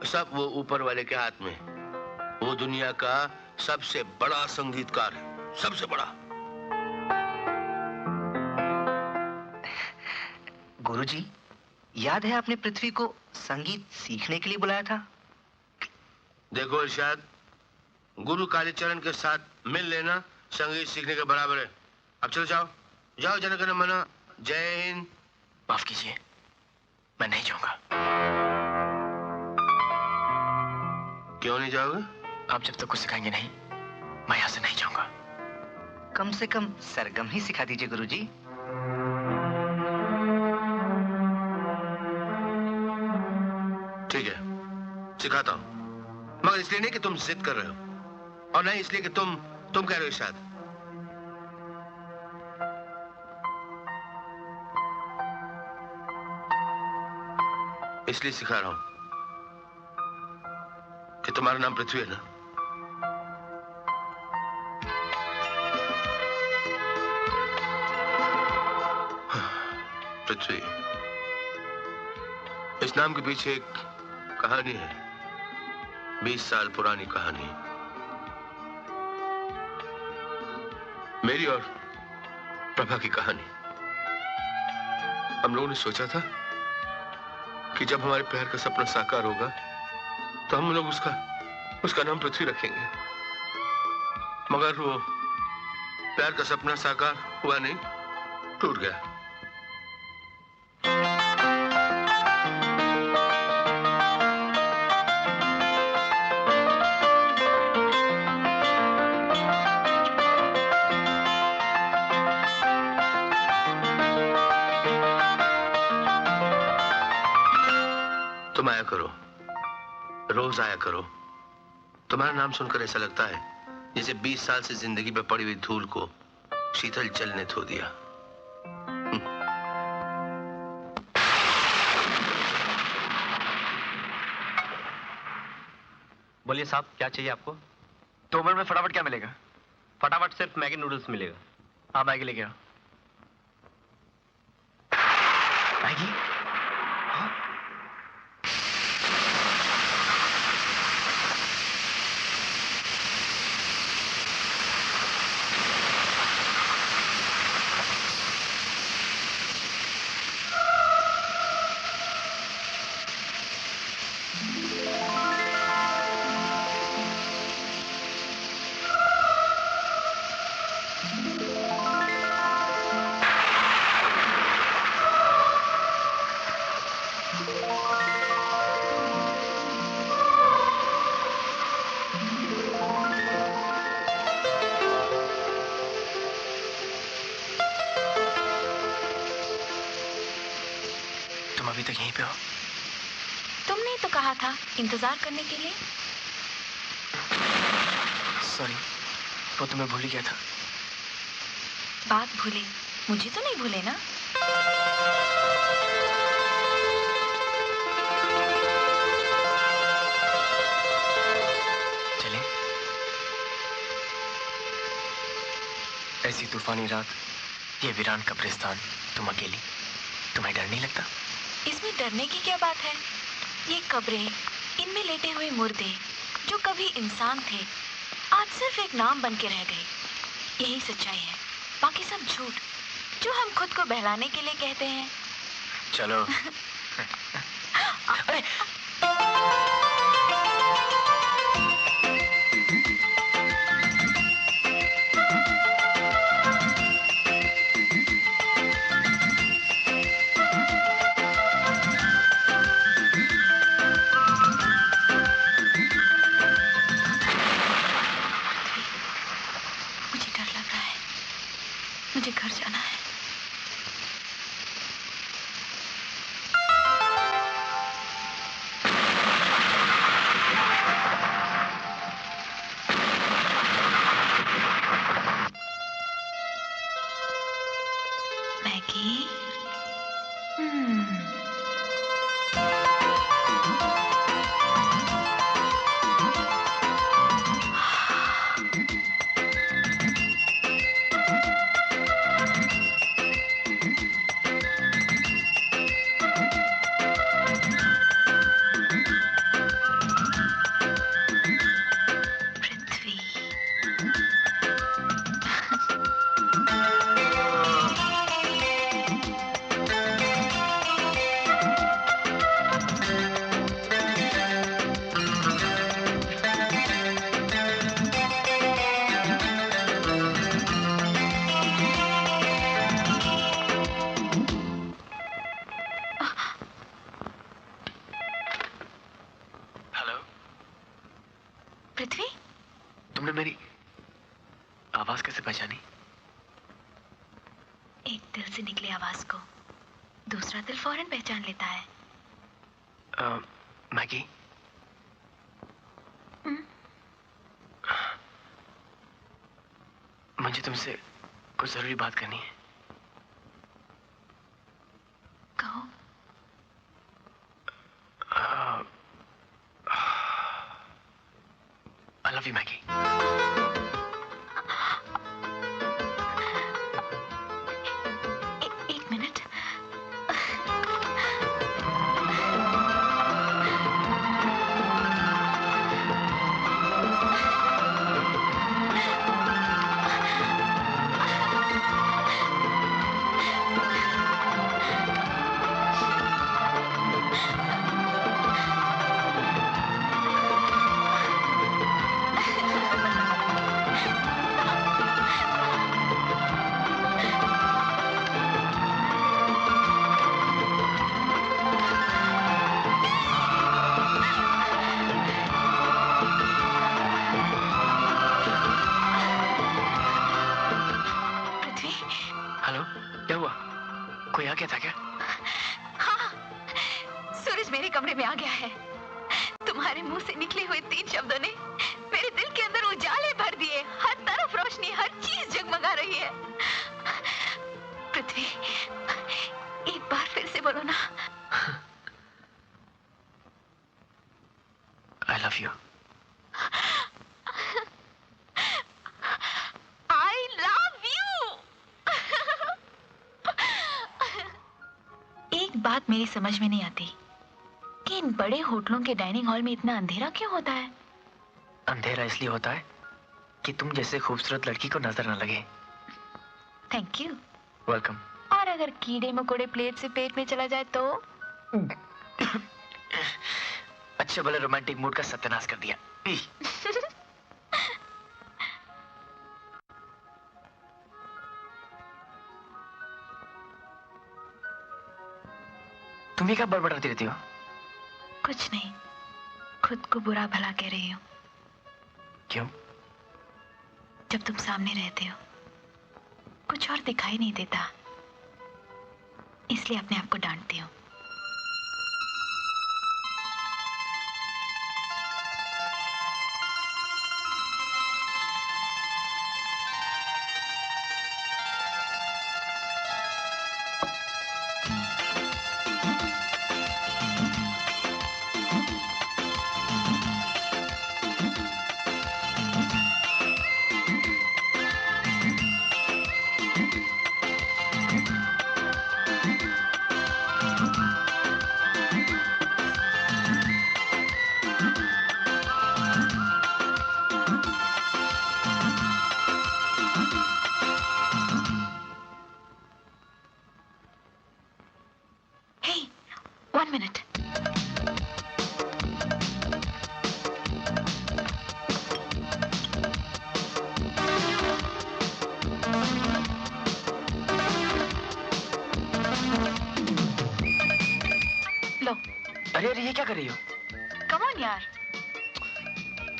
सब वो ऊपर वाले के हाथ में। वो दुनिया का सबसे बड़ा संगीतकार है, सबसे बड़ा। गुरुजी, याद है आपने पृथ्वी को संगीत सीखने के लिए बुलाया था? देखो इरशाद, गुरु कालीचरण के साथ मिल लेना संगीत सीखने के बराबर है। अब चलो जाओ, जाओ जन गण मन जय हिंद। माफ कीजिए, मैं नहीं जाऊंगा। क्यों नहीं जाओगे? आप जब तक कुछ सिखाएंगे नहीं, मैं यहाँ से नहीं जाऊंगा। कम से कम सरगम ही सिखा दीजिए गुरुजी। ठीक है, सिखाता हूँ, मगर इसलिए नहीं कि तुम जिद कर रहे हो, और नहीं इसलिए कि तुम कह रहे हो इरशाद। इसलिए सिखा रहा हूं कि तुम्हारा नाम पृथ्वी है ना? पृथ्वी, इस नाम के पीछे एक कहानी है, 20 साल पुरानी कहानी। मेरी और प्रभा की कहानी। हम लोगों ने सोचा था कि जब हमारे प्यार का सपना साकार होगा तो हम लोग उसका नाम पृथ्वी रखेंगे। मगर वो प्यार का सपना साकार हुआ नहीं, टूट गया। तुम आया करो, रोज आया करो। तुम्हारा नाम सुनकर ऐसा लगता है जैसे 20 साल से जिंदगी पे पड़ी हुई धूल को शीतल जल ने धो दिया। बोलिए साहब, क्या चाहिए आपको? 2 मिनट में फटाफट क्या मिलेगा? फटाफट सिर्फ मैगी नूडल्स मिलेगा। हाँ, मैगी लेके आओ। मैगी? हाँ? अभी तक यहीं पे हो? तुमने तो कहा था इंतजार करने के लिए। सॉरी, वो तुम्हें भूल गया था। बात भूले, मुझे तो नहीं भूले ना? चलें? ऐसी तूफानी रात, ये वीरान कब्रिस्तान, तुम अकेली, तुम्हें डर नहीं लगता? इसमें डरने की क्या बात है? ये कब्रें, इनमें लेटे हुए मुर्दे जो कभी इंसान थे, आज सिर्फ एक नाम बन के रह गए। यही सच्चाई है, बाकी सब झूठ जो हम खुद को बहलाने के लिए कहते हैं। चलो। अरे मुझे घर जाना है। पृथ्वी, तुमने मेरी आवाज कैसे पहचानी? एक दिल से निकली आवाज को दूसरा दिल फौरन पहचान लेता है। मैगी, मुझे तुमसे कुछ जरूरी बात करनी है। कहो। I love you, Maggi. एक मिनट। बात मेरी समझ में नहीं आती कि इन बड़े होटलों के डाइनिंग हॉल में इतना अंधेरा क्यों होता है? अंधेरा इसलिए होता है कि तुम जैसे खूबसूरत लड़की को नजर न लगे। Thank you. वेलकम। और अगर कीड़े मकोड़े प्लेट से पेट में चला जाए तो? अच्छे भले रोमांटिक मूड का सत्यानाश कर दिया। तुम ही क्या बड़बड़ाती रहती हो? कुछ नहीं, खुद को बुरा भला कह रही हूँ। क्यों? जब तुम सामने रहते हो कुछ और दिखाई नहीं देता, इसलिए अपने आप को डांटती हूँ। अरे ये क्या कर रही हो? कम ऑन यार,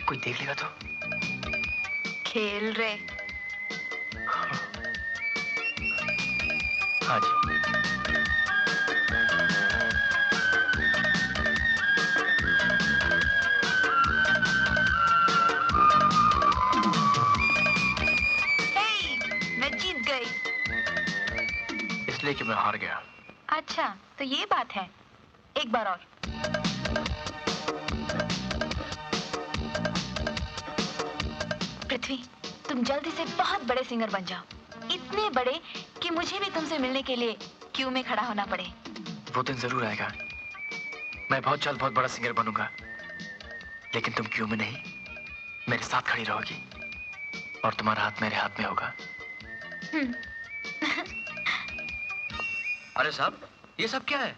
कोई देख लेगा तो? खेल रहे। हाँ जी। मैं जीत गई। इसलिए कि मैं हार गया। अच्छा तो ये बात है, एक बार और। पृथ्वी, तुम जल्दी से बहुत बड़े सिंगर बन जाओ, इतने बड़े कि मुझे भी तुमसे मिलने के लिए क्यू में खड़ा होना पड़े। वो दिन जरूर आएगा, मैं बहुत जल्द बहुत बड़ा सिंगर बनूंगा, लेकिन तुम क्यू में नहीं, मेरे साथ खड़ी रहोगी और तुम्हारा हाथ मेरे हाथ में होगा। अरे साहब, ये सब क्या है?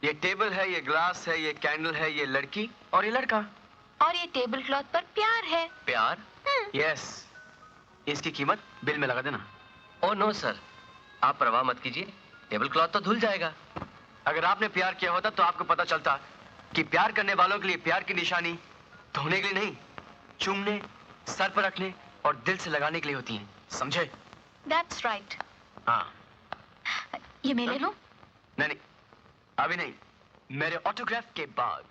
ये टेबल है, ये ग्लास है, ये कैंडल है, ये लड़की और ये लड़का। और ये टेबल क्लॉथ पर प्यार है। प्यार? यस। इसकी कीमत बिल में लगा देना। ओह नो सर, आप परवाह मत कीजिए, टेबल क्लॉथ तो धुल जाएगा। अगर आपने प्यार किया होता तो आपको पता चलता कि प्यार करने वालों के लिए प्यार की निशानी छूने के लिए नहीं, चूमने, सर पर रखने और दिल से लगाने के लिए होती हैं, समझे? That's right. हाँ। ये मैं ले लूं? नहीं नहीं, अभी नहीं, मेरे ऑटोग्राफ के बाद।